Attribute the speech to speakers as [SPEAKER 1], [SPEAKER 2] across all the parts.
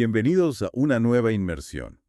[SPEAKER 1] Bienvenidos a una nueva inmersión.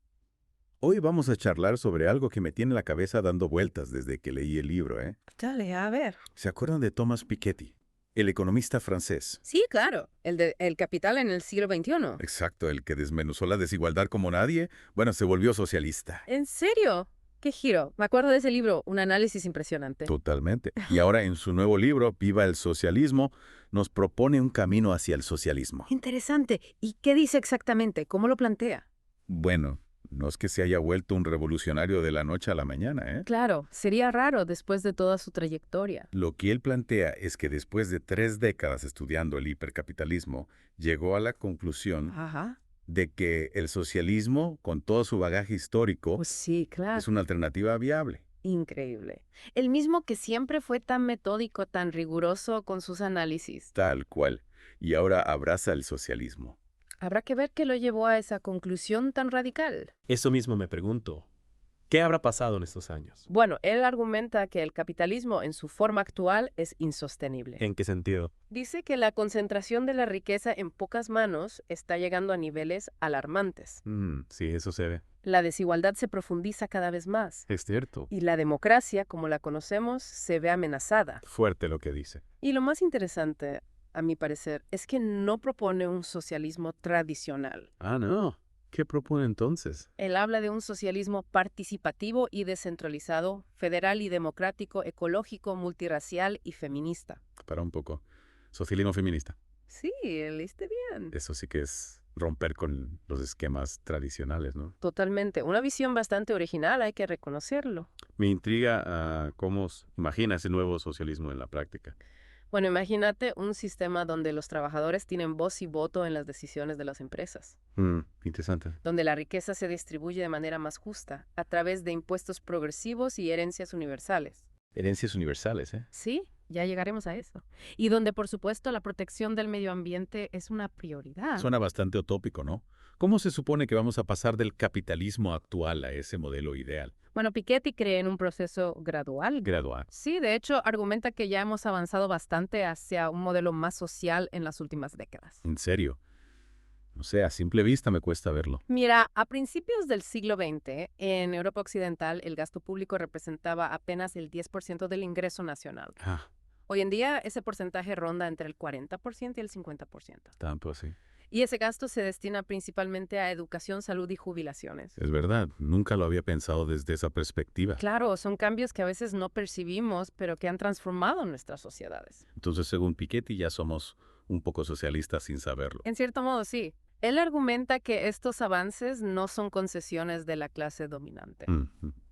[SPEAKER 1] Hoy vamos a charlar sobre algo que me tiene la cabeza dando vueltas desde que leí el libro, ¿eh?
[SPEAKER 2] Dale, a ver.
[SPEAKER 1] ¿Se acuerdan de Thomas Piketty, el economista francés?
[SPEAKER 2] Sí, claro. El capital en el siglo XXI.
[SPEAKER 1] Exacto, el que desmenuzó la desigualdad como nadie. Bueno, se volvió socialista.
[SPEAKER 2] ¿En serio? ¿Qué giro? Me acuerdo de ese libro, un análisis impresionante.
[SPEAKER 1] Totalmente. Y ahora en su nuevo libro, Viva el Socialismo, nos propone un camino hacia el socialismo.
[SPEAKER 2] Interesante. ¿Y qué dice exactamente? ¿Cómo lo plantea?
[SPEAKER 1] Bueno, no es que se haya vuelto un revolucionario de la noche a la mañana, ¿eh?
[SPEAKER 2] Claro, sería raro después de toda su trayectoria.
[SPEAKER 1] Lo que él plantea es que después de 3 décadas estudiando el hipercapitalismo, llegó a la conclusión
[SPEAKER 2] Ajá.
[SPEAKER 1] de que el socialismo, con todo su bagaje histórico,
[SPEAKER 2] Pues sí, claro.
[SPEAKER 1] es una alternativa viable.
[SPEAKER 2] Increíble. El mismo que siempre fue tan metódico, tan riguroso con sus análisis.
[SPEAKER 1] Tal cual. Y ahora abraza el socialismo.
[SPEAKER 2] Habrá que ver qué lo llevó a esa conclusión tan radical.
[SPEAKER 3] Eso mismo me pregunto. ¿Qué habrá pasado en estos años?
[SPEAKER 2] Bueno, él argumenta que el capitalismo en su forma actual es insostenible.
[SPEAKER 3] ¿En qué sentido?
[SPEAKER 2] Dice que la concentración de la riqueza en pocas manos está llegando a niveles alarmantes.
[SPEAKER 3] Sí, eso se ve.
[SPEAKER 2] La desigualdad se profundiza cada vez más.
[SPEAKER 3] Es cierto.
[SPEAKER 2] Y la democracia, como la conocemos, se ve amenazada.
[SPEAKER 3] Fuerte lo que dice.
[SPEAKER 2] Y lo más interesante, a mi parecer, es que no propone un socialismo tradicional.
[SPEAKER 3] Ah, no. ¿Qué propone entonces?
[SPEAKER 2] Él habla de un socialismo participativo y descentralizado, federal y democrático, ecológico, multirracial y feminista.
[SPEAKER 1] Para un poco. Socialismo feminista.
[SPEAKER 2] Sí, leíste bien.
[SPEAKER 1] Eso sí que es romper con los esquemas tradicionales, ¿no?
[SPEAKER 2] Totalmente. Una visión bastante original, hay que reconocerlo.
[SPEAKER 1] Me intriga cómo imagina ese nuevo socialismo en la práctica.
[SPEAKER 2] Bueno, imagínate un sistema donde los trabajadores tienen voz y voto en las decisiones de las empresas,
[SPEAKER 1] Interesante.
[SPEAKER 2] donde la riqueza se distribuye de manera más justa, a través de impuestos progresivos y herencias universales.
[SPEAKER 1] Herencias universales, ¿eh?
[SPEAKER 2] Sí, ya llegaremos a eso. Y donde, por supuesto, la protección del medio ambiente es una prioridad.
[SPEAKER 1] Suena bastante utópico, ¿no? ¿Cómo se supone que vamos a pasar del capitalismo actual a ese modelo ideal?
[SPEAKER 2] Bueno, Piketty cree en un proceso gradual.
[SPEAKER 1] Gradual.
[SPEAKER 2] Sí, de hecho, argumenta que ya hemos avanzado bastante hacia un modelo más social en las últimas décadas.
[SPEAKER 1] ¿En serio? O sea, a simple vista me cuesta verlo.
[SPEAKER 2] Mira, a principios del siglo XX, en Europa Occidental, el gasto público representaba apenas el 10% del ingreso nacional.
[SPEAKER 1] Ah,
[SPEAKER 2] Hoy en día, ese porcentaje ronda entre el 40% y el 50%.
[SPEAKER 1] tanto así.
[SPEAKER 2] Y ese gasto se destina principalmente a educación, salud y jubilaciones.
[SPEAKER 1] Es verdad, nunca lo había pensado desde esa perspectiva.
[SPEAKER 2] Claro, son cambios que a veces no percibimos, pero que han transformado nuestras sociedades.
[SPEAKER 1] Entonces, según Piketty, ya somos un poco socialistas sin saberlo.
[SPEAKER 2] En cierto modo, sí. Él argumenta que estos avances no son concesiones de la clase dominante.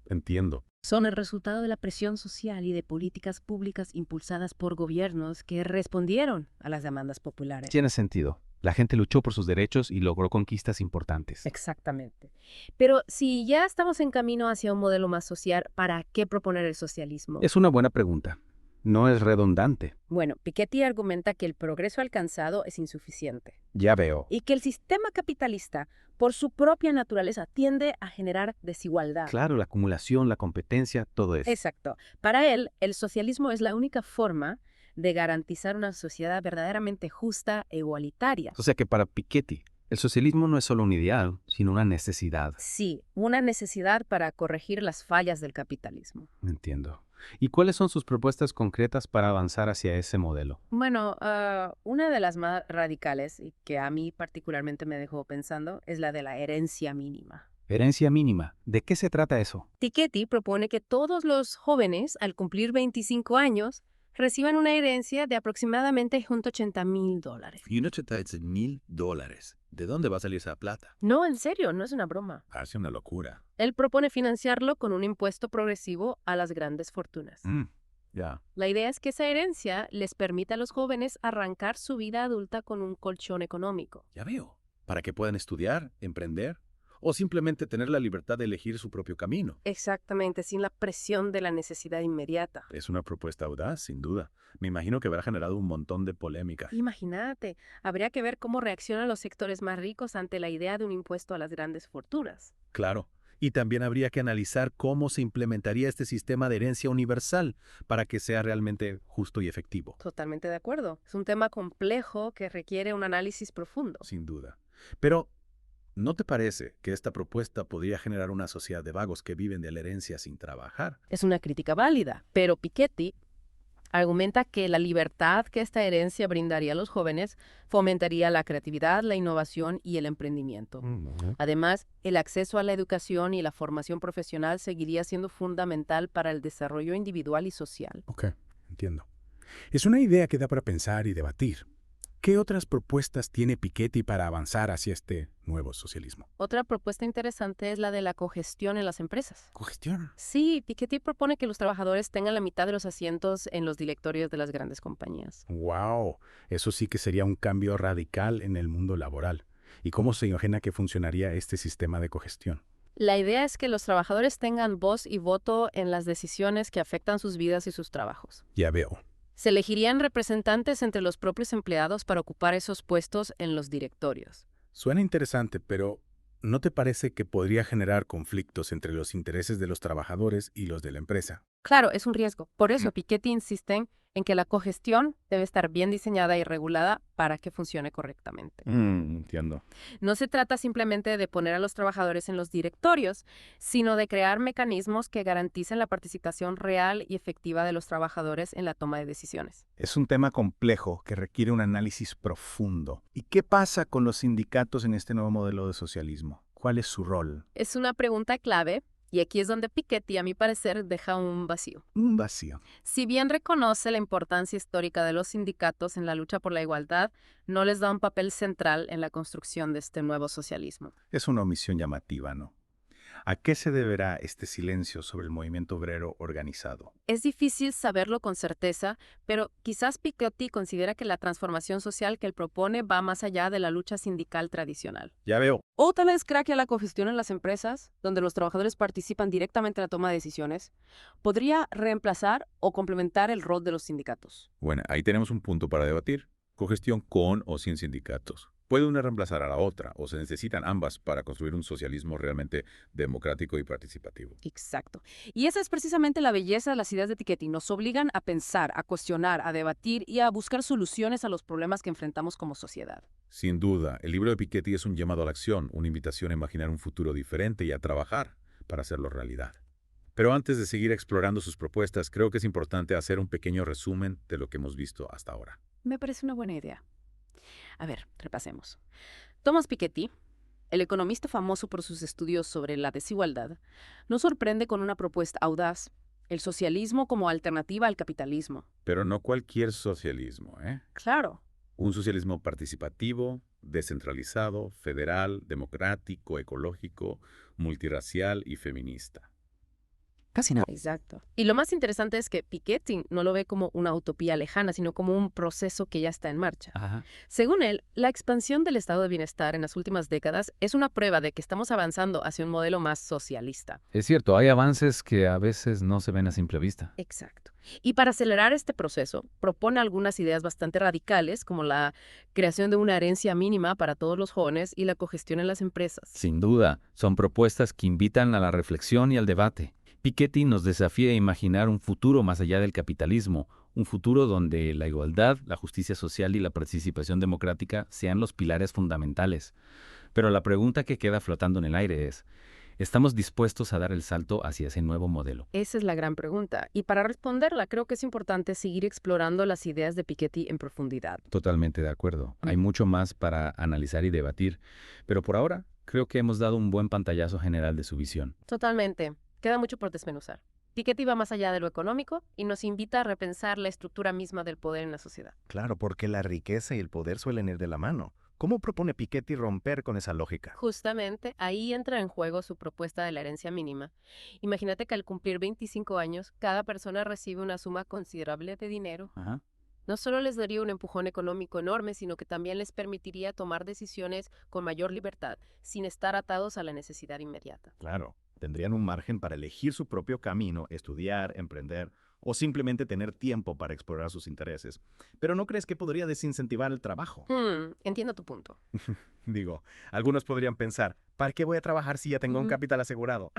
[SPEAKER 1] Entiendo.
[SPEAKER 2] Son el resultado de la presión social y de políticas públicas impulsadas por gobiernos que respondieron a las demandas populares.
[SPEAKER 4] Tiene sentido. La gente luchó por sus derechos y logró conquistas importantes.
[SPEAKER 2] Exactamente. Pero si ya estamos en camino hacia un modelo más social, ¿para qué proponer el socialismo?
[SPEAKER 4] Es una buena pregunta. No es redundante.
[SPEAKER 2] Bueno, Piketty argumenta que el progreso alcanzado es insuficiente
[SPEAKER 4] Ya veo.
[SPEAKER 2] y que el sistema capitalista, por su propia naturaleza, tiende a generar desigualdad.
[SPEAKER 4] Claro, la acumulación, la competencia, todo eso.
[SPEAKER 2] Exacto. Para él, el socialismo es la única forma de garantizar una sociedad verdaderamente justa e igualitaria.
[SPEAKER 4] O sea que para Piketty, el socialismo no es solo un ideal, sino una necesidad.
[SPEAKER 2] Sí, una necesidad para corregir las fallas del capitalismo.
[SPEAKER 4] Entiendo. ¿Y cuáles son sus propuestas concretas para avanzar hacia ese modelo?
[SPEAKER 2] Bueno, una de las más radicales y que a mí particularmente me dejó pensando es la de la herencia mínima.
[SPEAKER 4] Herencia mínima. ¿De qué se trata eso?
[SPEAKER 2] Piketty propone que todos los jóvenes, al cumplir 25 años, reciban una herencia de aproximadamente $180,000.
[SPEAKER 1] $180,000. ¿De dónde va a salir esa plata?
[SPEAKER 2] No, en serio, no es una broma.
[SPEAKER 1] Hace una locura.
[SPEAKER 2] Él propone financiarlo con un impuesto progresivo a las grandes fortunas.
[SPEAKER 1] Ya.
[SPEAKER 2] La idea es que esa herencia les permita a los jóvenes arrancar su vida adulta con un colchón económico.
[SPEAKER 1] Ya veo. Para que puedan estudiar, emprender o simplemente tener la libertad de elegir su propio camino.
[SPEAKER 2] Exactamente, sin la presión de la necesidad inmediata.
[SPEAKER 1] Es una propuesta audaz, sin duda. Me imagino que habrá generado un montón de polémica.
[SPEAKER 2] Imagínate, habría que ver cómo reaccionan los sectores más ricos ante la idea de un impuesto a las grandes fortunas.
[SPEAKER 1] Claro. Y también habría que analizar cómo se implementaría este sistema de herencia universal para que sea realmente justo y efectivo.
[SPEAKER 2] Totalmente de acuerdo. Es un tema complejo que requiere un análisis profundo.
[SPEAKER 1] Sin duda. Pero ¿No te parece que esta propuesta podría generar una sociedad de vagos que viven de la herencia sin trabajar?
[SPEAKER 2] Es una crítica válida, pero Piketty argumenta que la libertad que esta herencia brindaría a los jóvenes fomentaría la creatividad, la innovación y el emprendimiento. Además, el acceso a la educación y la formación profesional seguiría siendo fundamental para el desarrollo individual y social.
[SPEAKER 5] Ok, entiendo. Es una idea que da para pensar y debatir. ¿Qué otras propuestas tiene Piketty para avanzar hacia este nuevo socialismo?
[SPEAKER 2] Otra propuesta interesante es la de la cogestión en las empresas.
[SPEAKER 5] ¿Cogestión?
[SPEAKER 2] Sí, Piketty propone que los trabajadores tengan la mitad de los asientos en los directorios de las grandes compañías.
[SPEAKER 5] ¡Wow! Eso sí que sería un cambio radical en el mundo laboral. ¿Y cómo se imagina que funcionaría este sistema de cogestión?
[SPEAKER 2] La idea es que los trabajadores tengan voz y voto en las decisiones que afectan sus vidas y sus trabajos.
[SPEAKER 5] Ya veo.
[SPEAKER 2] Se elegirían representantes entre los propios empleados para ocupar esos puestos en los directorios.
[SPEAKER 5] Suena interesante, pero ¿no te parece que podría generar conflictos entre los intereses de los trabajadores y los de la empresa?
[SPEAKER 2] Claro, es un riesgo. Por eso Piketty insiste en que la cogestión debe estar bien diseñada y regulada para que funcione correctamente.
[SPEAKER 5] Entiendo.
[SPEAKER 2] No se trata simplemente de poner a los trabajadores en los directorios, sino de crear mecanismos que garanticen la participación real y efectiva de los trabajadores en la toma de decisiones.
[SPEAKER 6] Es un tema complejo que requiere un análisis profundo. ¿Y qué pasa con los sindicatos en este nuevo modelo de socialismo? ¿Cuál es su rol?
[SPEAKER 2] Es una pregunta clave. Y aquí es donde Piketty, a mi parecer, deja un vacío.
[SPEAKER 6] Un vacío.
[SPEAKER 2] Si bien reconoce la importancia histórica de los sindicatos en la lucha por la igualdad, no les da un papel central en la construcción de este nuevo socialismo.
[SPEAKER 6] Es una omisión llamativa, ¿no? ¿A qué se deberá este silencio sobre el movimiento obrero organizado?
[SPEAKER 2] Es difícil saberlo con certeza, pero quizás Piketty considera que la transformación social que él propone va más allá de la lucha sindical tradicional.
[SPEAKER 5] Ya veo.
[SPEAKER 2] O tal vez crea que la cogestión en las empresas, donde los trabajadores participan directamente en la toma de decisiones, podría reemplazar o complementar el rol de los sindicatos.
[SPEAKER 7] Bueno, ahí tenemos un punto para debatir. Cogestión con o sin sindicatos. ¿Puede una reemplazar a la otra o se necesitan ambas para construir un socialismo realmente democrático y participativo?
[SPEAKER 2] Exacto. Y esa es precisamente la belleza de las ideas de Piketty. Nos obligan a pensar, a cuestionar, a debatir y a buscar soluciones a los problemas que enfrentamos como sociedad.
[SPEAKER 7] Sin duda, el libro de Piketty es un llamado a la acción, una invitación a imaginar un futuro diferente y a trabajar para hacerlo realidad. Pero antes de seguir explorando sus propuestas, creo que es importante hacer un pequeño resumen de lo que hemos visto hasta ahora.
[SPEAKER 2] Me parece una buena idea. A ver, repasemos. Thomas Piketty, el economista famoso por sus estudios sobre la desigualdad, nos sorprende con una propuesta audaz, el socialismo como alternativa al capitalismo.
[SPEAKER 7] Pero no cualquier socialismo, ¿eh?
[SPEAKER 2] Claro.
[SPEAKER 7] Un socialismo participativo, descentralizado, federal, democrático, ecológico, multirracial y feminista.
[SPEAKER 8] Casi nada.
[SPEAKER 2] Exacto. Y lo más interesante es que Piketty no lo ve como una utopía lejana, sino como un proceso que ya está en marcha.
[SPEAKER 4] Ajá.
[SPEAKER 2] Según él, la expansión del estado de bienestar en las últimas décadas es una prueba de que estamos avanzando hacia un modelo más socialista.
[SPEAKER 4] Es cierto, hay avances que a veces no se ven a simple vista.
[SPEAKER 2] Exacto. Y para acelerar este proceso, propone algunas ideas bastante radicales, como la creación de una herencia mínima para todos los jóvenes y la cogestión en las empresas.
[SPEAKER 4] Sin duda, son propuestas que invitan a la reflexión y al debate. Piketty nos desafía a imaginar un futuro más allá del capitalismo, un futuro donde la igualdad, la justicia social y la participación democrática sean los pilares fundamentales. Pero la pregunta que queda flotando en el aire es, ¿estamos dispuestos a dar el salto hacia ese nuevo modelo?
[SPEAKER 2] Esa es la gran pregunta. Y para responderla, creo que es importante seguir explorando las ideas de Piketty en profundidad.
[SPEAKER 4] Totalmente de acuerdo. Hay mucho más para analizar y debatir, pero por ahora creo que hemos dado un buen pantallazo general de su visión.
[SPEAKER 2] Totalmente. Queda mucho por desmenuzar. Piketty va más allá de lo económico y nos invita a repensar la estructura misma del poder en la sociedad.
[SPEAKER 8] Claro, porque la riqueza y el poder suelen ir de la mano. ¿Cómo propone Piketty romper con esa lógica?
[SPEAKER 2] Justamente ahí entra en juego su propuesta de la herencia mínima. Imagínate que al cumplir 25 años, cada persona recibe una suma considerable de dinero.
[SPEAKER 4] Ajá.
[SPEAKER 2] No solo les daría un empujón económico enorme, sino que también les permitiría tomar decisiones con mayor libertad, sin estar atados a la necesidad inmediata.
[SPEAKER 8] Claro, tendrían un margen para elegir su propio camino, estudiar, emprender o simplemente tener tiempo para explorar sus intereses. Pero ¿no crees que podría desincentivar el trabajo?
[SPEAKER 2] Entiendo tu punto.
[SPEAKER 8] Digo, algunos podrían pensar, ¿para qué voy a trabajar si ya tengo un capital asegurado?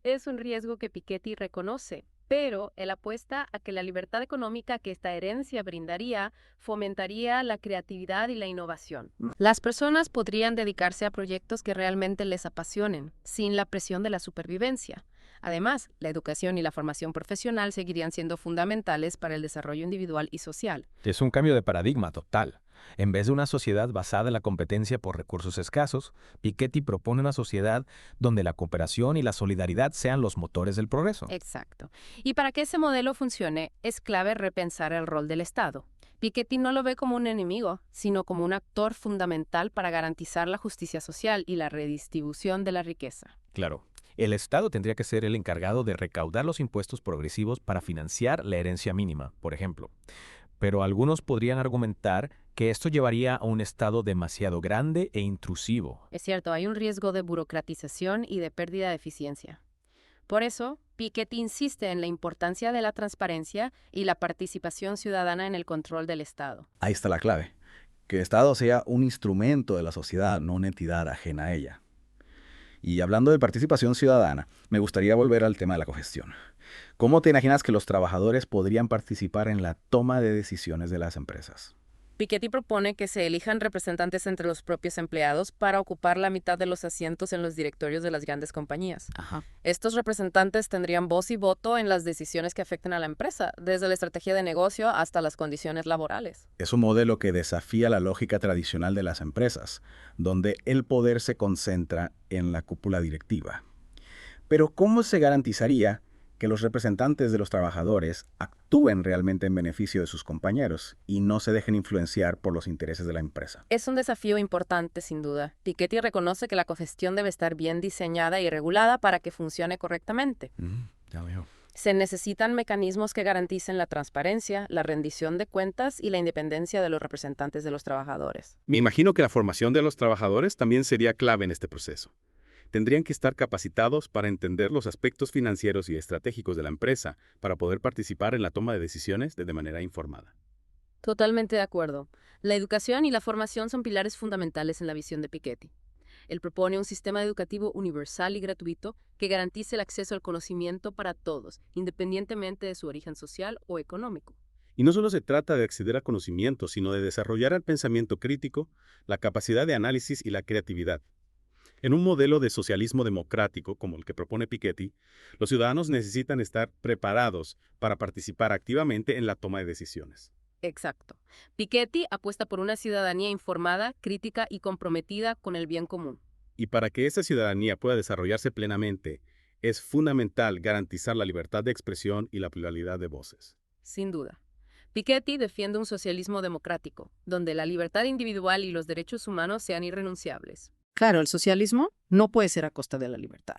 [SPEAKER 2] Es un riesgo que Piketty reconoce, pero él apuesta a que la libertad económica que esta herencia brindaría fomentaría la creatividad y la innovación. Las personas podrían dedicarse a proyectos que realmente les apasionen, sin la presión de la supervivencia. Además, la educación y la formación profesional seguirían siendo fundamentales para el desarrollo individual y social.
[SPEAKER 9] Es un cambio de paradigma total. En vez de una sociedad basada en la competencia por recursos escasos, Piketty propone una sociedad donde la cooperación y la solidaridad sean los motores del progreso.
[SPEAKER 2] Exacto. Y para que ese modelo funcione, es clave repensar el rol del Estado. Piketty no lo ve como un enemigo, sino como un actor fundamental para garantizar la justicia social y la redistribución de la riqueza.
[SPEAKER 9] Claro. El Estado tendría que ser el encargado de recaudar los impuestos progresivos para financiar la herencia mínima, por ejemplo. Pero algunos podrían argumentar que esto llevaría a un Estado demasiado grande e intrusivo.
[SPEAKER 2] Es cierto, hay un riesgo de burocratización y de pérdida de eficiencia. Por eso, Piketty insiste en la importancia de la transparencia y la participación ciudadana en el control del Estado.
[SPEAKER 6] Ahí está la clave. Que el Estado sea un instrumento de la sociedad, no una entidad ajena a ella. Y hablando de participación ciudadana, me gustaría volver al tema de la cogestión. ¿Cómo te imaginas que los trabajadores podrían participar en la toma de decisiones de las empresas?
[SPEAKER 2] Piketty propone que se elijan representantes entre los propios empleados para ocupar la mitad de los asientos en los directorios de las grandes compañías. Estos representantes tendrían voz y voto en las decisiones que afecten a la empresa, desde la estrategia de negocio hasta las condiciones laborales.
[SPEAKER 6] Es un modelo que desafía la lógica tradicional de las empresas, donde el poder se concentra en la cúpula directiva. Pero ¿cómo se garantizaría que los representantes de los trabajadores actúen realmente en beneficio de sus compañeros y no se dejen influenciar por los intereses de la empresa?
[SPEAKER 2] Es un desafío importante, sin duda. Piketty reconoce que la cogestión debe estar bien diseñada y regulada para que funcione correctamente.
[SPEAKER 6] Ya veo.
[SPEAKER 2] Se necesitan mecanismos que garanticen la transparencia, la rendición de cuentas y la independencia de los representantes de los trabajadores.
[SPEAKER 3] Me imagino que la formación de los trabajadores también sería clave en este proceso. Tendrían que estar capacitados para entender los aspectos financieros y estratégicos de la empresa para poder participar en la toma de decisiones de manera informada.
[SPEAKER 2] Totalmente de acuerdo. La educación y la formación son pilares fundamentales en la visión de Piketty. Él propone un sistema educativo universal y gratuito que garantice el acceso al conocimiento para todos, independientemente de su origen social o económico.
[SPEAKER 3] Y no solo se trata de acceder a conocimiento, sino de desarrollar el pensamiento crítico, la capacidad de análisis y la creatividad. En un modelo de socialismo democrático, como el que propone Piketty, los ciudadanos necesitan estar preparados para participar activamente en la toma de decisiones.
[SPEAKER 2] Exacto. Piketty apuesta por una ciudadanía informada, crítica y comprometida con el bien común.
[SPEAKER 3] Y para que esa ciudadanía pueda desarrollarse plenamente, es fundamental garantizar la libertad de expresión y la pluralidad de voces.
[SPEAKER 2] Sin duda. Piketty defiende un socialismo democrático, donde la libertad individual y los derechos humanos sean irrenunciables.
[SPEAKER 10] Claro, el socialismo no puede ser a costa de la libertad.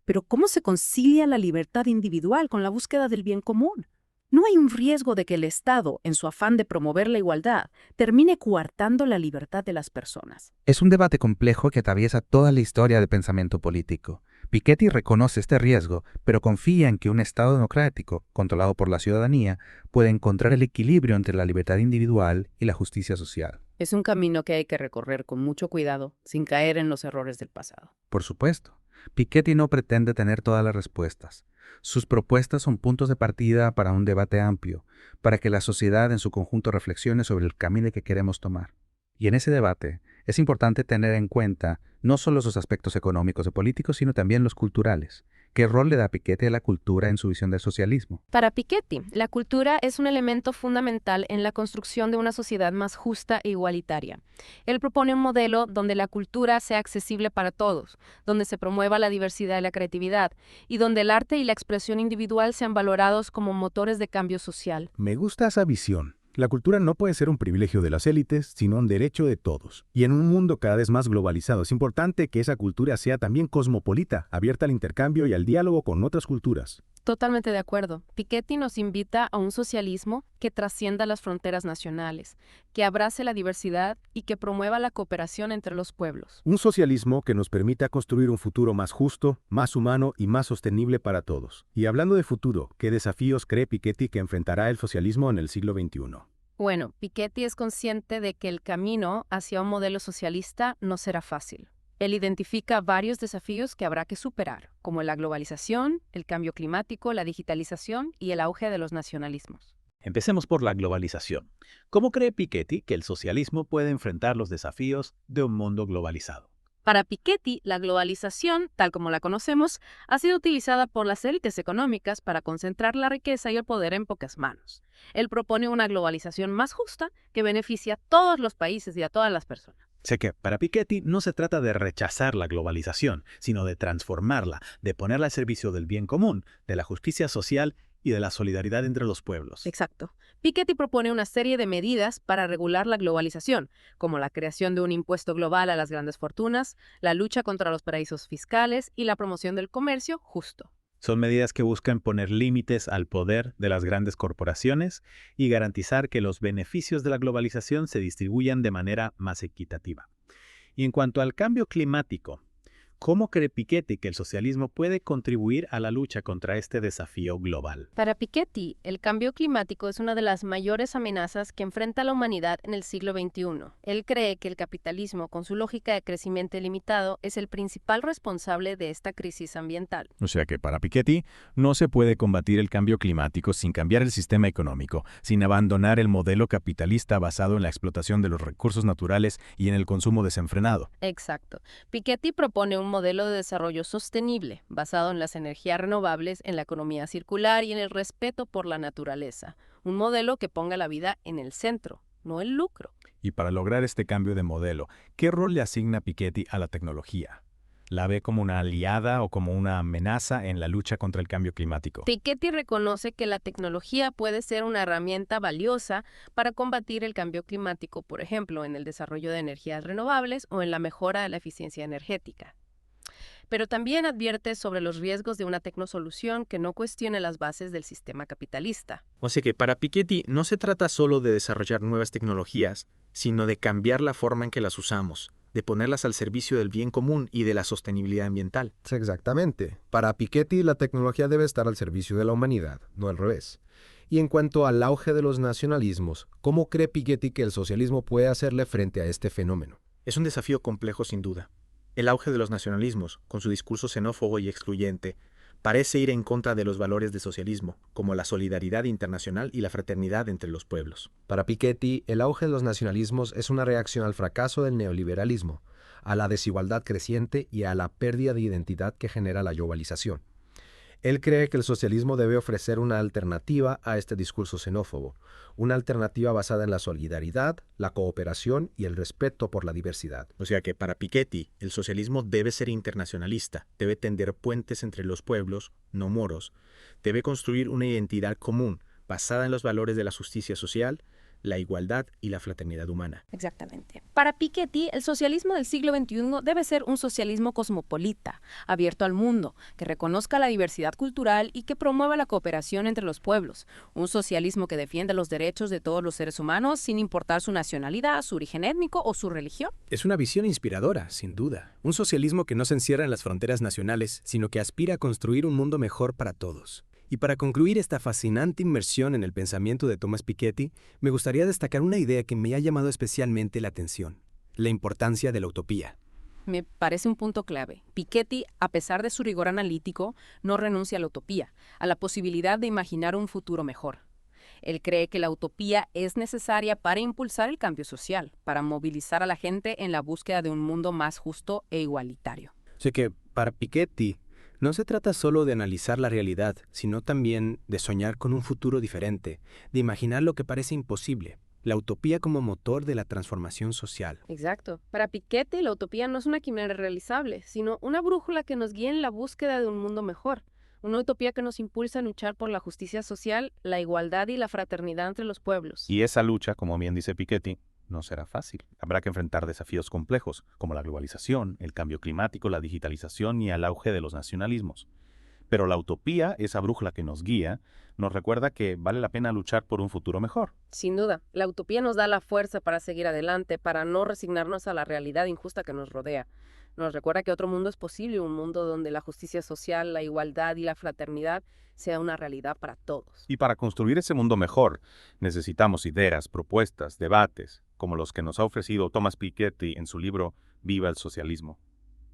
[SPEAKER 10] Pero ¿cómo se concilia la libertad individual con la búsqueda del bien común? ¿No hay un riesgo de que el Estado, en su afán de promover la igualdad, termine coartando la libertad de las personas?
[SPEAKER 11] Es un debate complejo que atraviesa toda la historia del pensamiento político. Piketty reconoce este riesgo, pero confía en que un Estado democrático, controlado por la ciudadanía, puede encontrar el equilibrio entre la libertad individual y la justicia social.
[SPEAKER 2] Es un camino que hay que recorrer con mucho cuidado, sin caer en los errores del pasado.
[SPEAKER 11] Por supuesto, Piketty no pretende tener todas las respuestas. Sus propuestas son puntos de partida para un debate amplio, para que la sociedad en su conjunto reflexione sobre el camino que queremos tomar. Y en ese debate es importante tener en cuenta no solo sus aspectos económicos y políticos, sino también los culturales. ¿Qué rol le da Piketty a la cultura en su visión del socialismo?
[SPEAKER 2] Para Piketty, la cultura es un elemento fundamental en la construcción de una sociedad más justa e igualitaria. Él propone un modelo donde la cultura sea accesible para todos, donde se promueva la diversidad y la creatividad, y donde el arte y la expresión individual sean valorados como motores de cambio social.
[SPEAKER 5] Me gusta esa visión. La cultura no puede ser un privilegio de las élites, sino un derecho de todos. Y en un mundo cada vez más globalizado, es importante que esa cultura sea también cosmopolita, abierta al intercambio y al diálogo con otras culturas.
[SPEAKER 2] Totalmente de acuerdo. Piketty nos invita a un socialismo que trascienda las fronteras nacionales, que abrace la diversidad y que promueva la cooperación entre los pueblos.
[SPEAKER 5] Un socialismo que nos permita construir un futuro más justo, más humano y más sostenible para todos. Y hablando de futuro, ¿qué desafíos cree Piketty que enfrentará el socialismo en el siglo XXI?
[SPEAKER 2] Bueno, Piketty es consciente de que el camino hacia un modelo socialista no será fácil. Él identifica varios desafíos que habrá que superar, como la globalización, el cambio climático, la digitalización y el auge de los nacionalismos.
[SPEAKER 12] Empecemos por la globalización. ¿Cómo cree Piketty que el socialismo puede enfrentar los desafíos de un mundo globalizado?
[SPEAKER 2] Para Piketty, la globalización, tal como la conocemos, ha sido utilizada por las élites económicas para concentrar la riqueza y el poder en pocas manos. Él propone una globalización más justa que beneficia a todos los países y a todas las personas.
[SPEAKER 12] Sé que para Piketty no se trata de rechazar la globalización, sino de transformarla, de ponerla al servicio del bien común, de la justicia social y de la solidaridad entre los pueblos.
[SPEAKER 2] Exacto. Piketty propone una serie de medidas para regular la globalización, como la creación de un impuesto global a las grandes fortunas, la lucha contra los paraísos fiscales y la promoción del comercio justo.
[SPEAKER 12] Son medidas que buscan poner límites al poder de las grandes corporaciones y garantizar que los beneficios de la globalización se distribuyan de manera más equitativa. Y en cuanto al cambio climático, ¿cómo cree Piketty que el socialismo puede contribuir a la lucha contra este desafío global?
[SPEAKER 2] Para Piketty, el cambio climático es una de las mayores amenazas que enfrenta la humanidad en el siglo XXI. Él cree que el capitalismo, con su lógica de crecimiento ilimitado, es el principal responsable de esta crisis ambiental.
[SPEAKER 9] O sea que para Piketty no se puede combatir el cambio climático sin cambiar el sistema económico, sin abandonar el modelo capitalista basado en la explotación de los recursos naturales y en el consumo desenfrenado.
[SPEAKER 2] Exacto. Piketty propone un modelo de desarrollo sostenible, basado en las energías renovables, en la economía circular y en el respeto por la naturaleza. Un modelo que ponga la vida en el centro, no el lucro.
[SPEAKER 9] Y para lograr este cambio de modelo, ¿qué rol le asigna Piketty a la tecnología? ¿La ve como una aliada o como una amenaza en la lucha contra el cambio climático?
[SPEAKER 2] Piketty reconoce que la tecnología puede ser una herramienta valiosa para combatir el cambio climático, por ejemplo, en el desarrollo de energías renovables o en la mejora de la eficiencia energética. Pero también advierte sobre los riesgos de una tecnosolución que no cuestione las bases del sistema capitalista.
[SPEAKER 13] O sea que para Piketty no se trata solo de desarrollar nuevas tecnologías, sino de cambiar la forma en que las usamos, de ponerlas al servicio del bien común y de la sostenibilidad ambiental.
[SPEAKER 14] Exactamente. Para Piketty, la tecnología debe estar al servicio de la humanidad, no al revés. Y en cuanto al auge de los nacionalismos, ¿cómo cree Piketty que el socialismo puede hacerle frente a este fenómeno?
[SPEAKER 13] Es un desafío complejo sin duda. El auge de los nacionalismos, con su discurso xenófobo y excluyente, parece ir en contra de los valores del socialismo, como la solidaridad internacional y la fraternidad entre los pueblos.
[SPEAKER 14] Para Piketty, el auge de los nacionalismos es una reacción al fracaso del neoliberalismo, a la desigualdad creciente y a la pérdida de identidad que genera la globalización. Él cree que el socialismo debe ofrecer una alternativa a este discurso xenófobo, una alternativa basada en la solidaridad, la cooperación y el respeto por la diversidad.
[SPEAKER 13] O sea que para Piketty, el socialismo debe ser internacionalista, debe tender puentes entre los pueblos, no muros, debe construir una identidad común basada en los valores de la justicia social, la igualdad y la fraternidad humana.
[SPEAKER 2] Exactamente. Para Piketty, el socialismo del siglo XXI debe ser un socialismo cosmopolita, abierto al mundo, que reconozca la diversidad cultural y que promueva la cooperación entre los pueblos. Un socialismo que defienda los derechos de todos los seres humanos sin importar su nacionalidad, su origen étnico o su religión.
[SPEAKER 15] Es una visión inspiradora, sin duda. Un socialismo que no se encierra en las fronteras nacionales, sino que aspira a construir un mundo mejor para todos. Y para concluir esta fascinante inmersión en el pensamiento de Thomas Piketty, me gustaría destacar una idea que me ha llamado especialmente la atención: la importancia de la utopía.
[SPEAKER 2] Me parece un punto clave. Piketty, a pesar de su rigor analítico, no renuncia a la utopía, a la posibilidad de imaginar un futuro mejor. Él cree que la utopía es necesaria para impulsar el cambio social, para movilizar a la gente en la búsqueda de un mundo más justo e igualitario.
[SPEAKER 15] O sea que, para Piketty, no se trata solo de analizar la realidad, sino también de soñar con un futuro diferente, de imaginar lo que parece imposible, la utopía como motor de la transformación social.
[SPEAKER 2] Exacto. Para Piketty, la utopía no es una quimera realizable, sino una brújula que nos guía en la búsqueda de un mundo mejor. Una utopía que nos impulsa a luchar por la justicia social, la igualdad y la fraternidad entre los pueblos.
[SPEAKER 3] Y esa lucha, como bien dice Piketty, no será fácil. Habrá que enfrentar desafíos complejos, como la globalización, el cambio climático, la digitalización y el auge de los nacionalismos. Pero la utopía, esa brújula que nos guía, nos recuerda que vale la pena luchar por un futuro mejor.
[SPEAKER 2] Sin duda, la utopía nos da la fuerza para seguir adelante, para no resignarnos a la realidad injusta que nos rodea. Nos recuerda que otro mundo es posible, un mundo donde la justicia social, la igualdad y la fraternidad sea una realidad para todos.
[SPEAKER 3] Y para construir ese mundo mejor, necesitamos ideas, propuestas, debates, como los que nos ha ofrecido Thomas Piketty en su libro Viva el Socialismo.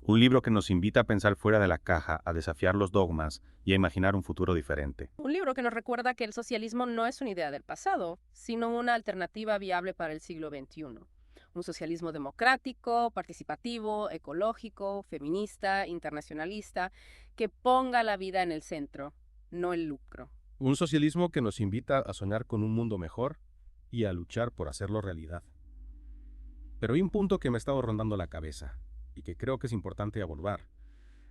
[SPEAKER 3] Un libro que nos invita a pensar fuera de la caja, a desafiar los dogmas y a imaginar un futuro diferente.
[SPEAKER 2] Un libro que nos recuerda que el socialismo no es una idea del pasado, sino una alternativa viable para el siglo XXI. Un socialismo democrático, participativo, ecológico, feminista, internacionalista, que ponga la vida en el centro, no el lucro.
[SPEAKER 3] Un socialismo que nos invita a soñar con un mundo mejor y a luchar por hacerlo realidad. Pero hay un punto que me ha estado rondando la cabeza y que creo que es importante abordar.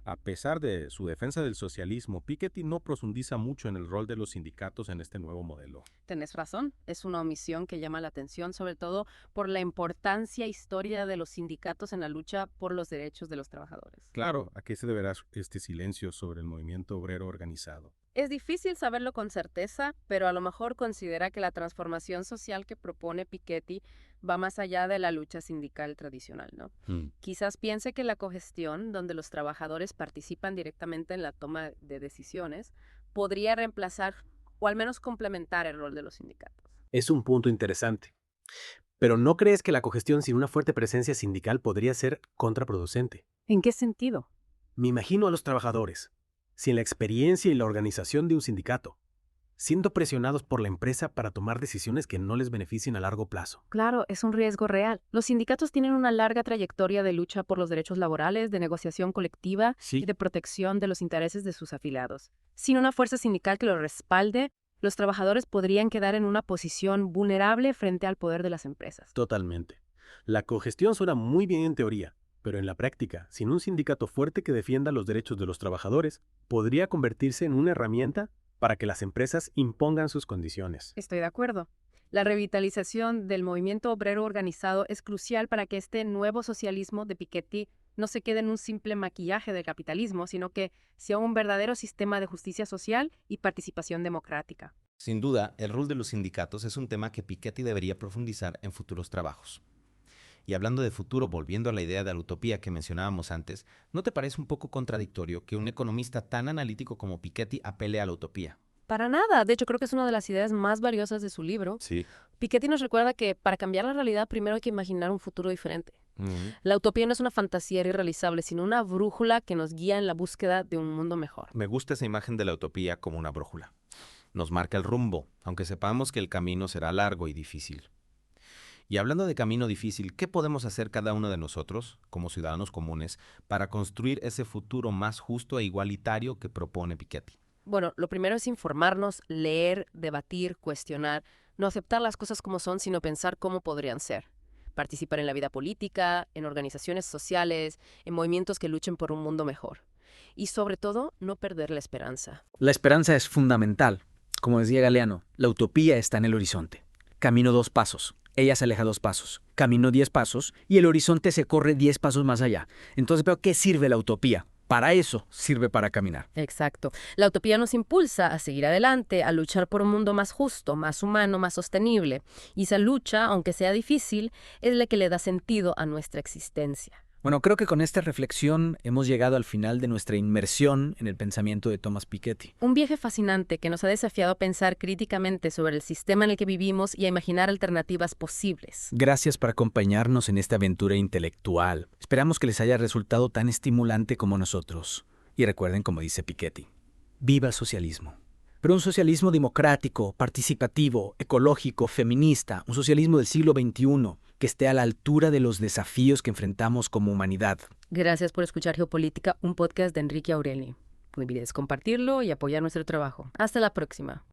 [SPEAKER 3] A pesar de su defensa del socialismo, Piketty no profundiza mucho en el rol de los sindicatos en este nuevo modelo.
[SPEAKER 2] Tenés razón, es una omisión que llama la atención, sobre todo por la importancia histórica de los sindicatos en la lucha por los derechos de los trabajadores.
[SPEAKER 3] Claro, ¿a qué se deberá este silencio sobre el movimiento obrero organizado?
[SPEAKER 2] Es difícil saberlo con certeza, pero a lo mejor considera que la transformación social que propone Piketty va más allá de la lucha sindical tradicional, ¿no? Quizás piense que la cogestión, donde los trabajadores participan directamente en la toma de decisiones, podría reemplazar o al menos complementar el rol de los sindicatos.
[SPEAKER 15] Es un punto interesante. Pero ¿no crees que la cogestión sin una fuerte presencia sindical podría ser contraproducente?
[SPEAKER 10] ¿En qué sentido?
[SPEAKER 15] Me imagino a los trabajadores, sin la experiencia y la organización de un sindicato, siendo presionados por la empresa para tomar decisiones que no les beneficien a largo plazo.
[SPEAKER 2] Claro, es un riesgo real. Los sindicatos tienen una larga trayectoria de lucha por los derechos laborales, de negociación colectiva y de protección de los intereses de sus afiliados. Sin una fuerza sindical que los respalde, los trabajadores podrían quedar en una posición vulnerable frente al poder de las empresas.
[SPEAKER 15] Totalmente. La cogestión suena muy bien en teoría, pero en la práctica, sin un sindicato fuerte que defienda los derechos de los trabajadores, podría convertirse en una herramienta para que las empresas impongan sus condiciones.
[SPEAKER 2] Estoy de acuerdo. La revitalización del movimiento obrero organizado es crucial para que este nuevo socialismo de Piketty no se quede en un simple maquillaje del capitalismo, sino que sea un verdadero sistema de justicia social y participación democrática.
[SPEAKER 16] Sin duda, el rol de los sindicatos es un tema que Piketty debería profundizar en futuros trabajos. Y hablando de futuro, volviendo a la idea de la utopía que mencionábamos antes, ¿no te parece un poco contradictorio que un economista tan analítico como Piketty apele a la utopía?
[SPEAKER 2] Para nada. De hecho, creo que es una de las ideas más valiosas de su libro.
[SPEAKER 16] Sí.
[SPEAKER 2] Piketty nos recuerda que para cambiar la realidad primero hay que imaginar un futuro diferente. La utopía no es una fantasía irrealizable, sino una brújula que nos guía en la búsqueda de un mundo mejor.
[SPEAKER 16] Me gusta esa imagen de la utopía como una brújula. Nos marca el rumbo, aunque sepamos que el camino será largo y difícil. Y hablando de camino difícil, ¿qué podemos hacer cada uno de nosotros, como ciudadanos comunes, para construir ese futuro más justo e igualitario que propone Piketty?
[SPEAKER 2] Bueno, lo primero es informarnos, leer, debatir, cuestionar, no aceptar las cosas como son, sino pensar cómo podrían ser. Participar en la vida política, en organizaciones sociales, en movimientos que luchen por un mundo mejor. Y sobre todo, no perder la esperanza.
[SPEAKER 17] La esperanza es fundamental. Como decía Galeano, la utopía está en el horizonte. Camino 2 pasos. Ella se aleja 2 pasos. Camino 10 pasos y el horizonte se corre 10 pasos más allá. Entonces, ¿pero qué sirve la utopía? Para eso sirve para caminar.
[SPEAKER 2] Exacto. La utopía nos impulsa a seguir adelante, a luchar por un mundo más justo, más humano, más sostenible. Y esa lucha, aunque sea difícil, es la que le da sentido a nuestra existencia.
[SPEAKER 17] Bueno, creo que con esta reflexión hemos llegado al final de nuestra inmersión en el pensamiento de Thomas Piketty.
[SPEAKER 2] Un viaje fascinante que nos ha desafiado a pensar críticamente sobre el sistema en el que vivimos y a imaginar alternativas posibles.
[SPEAKER 17] Gracias por acompañarnos en esta aventura intelectual. Esperamos que les haya resultado tan estimulante como nosotros. Y recuerden, como dice Piketty, ¡viva el socialismo! Pero un socialismo democrático, participativo, ecológico, feminista, un socialismo del siglo XXI, que esté a la altura de los desafíos que enfrentamos como humanidad.
[SPEAKER 2] Gracias por escuchar Geopolítica, un podcast de Enrique Aureli. No olvides compartirlo y apoyar nuestro trabajo. Hasta la próxima.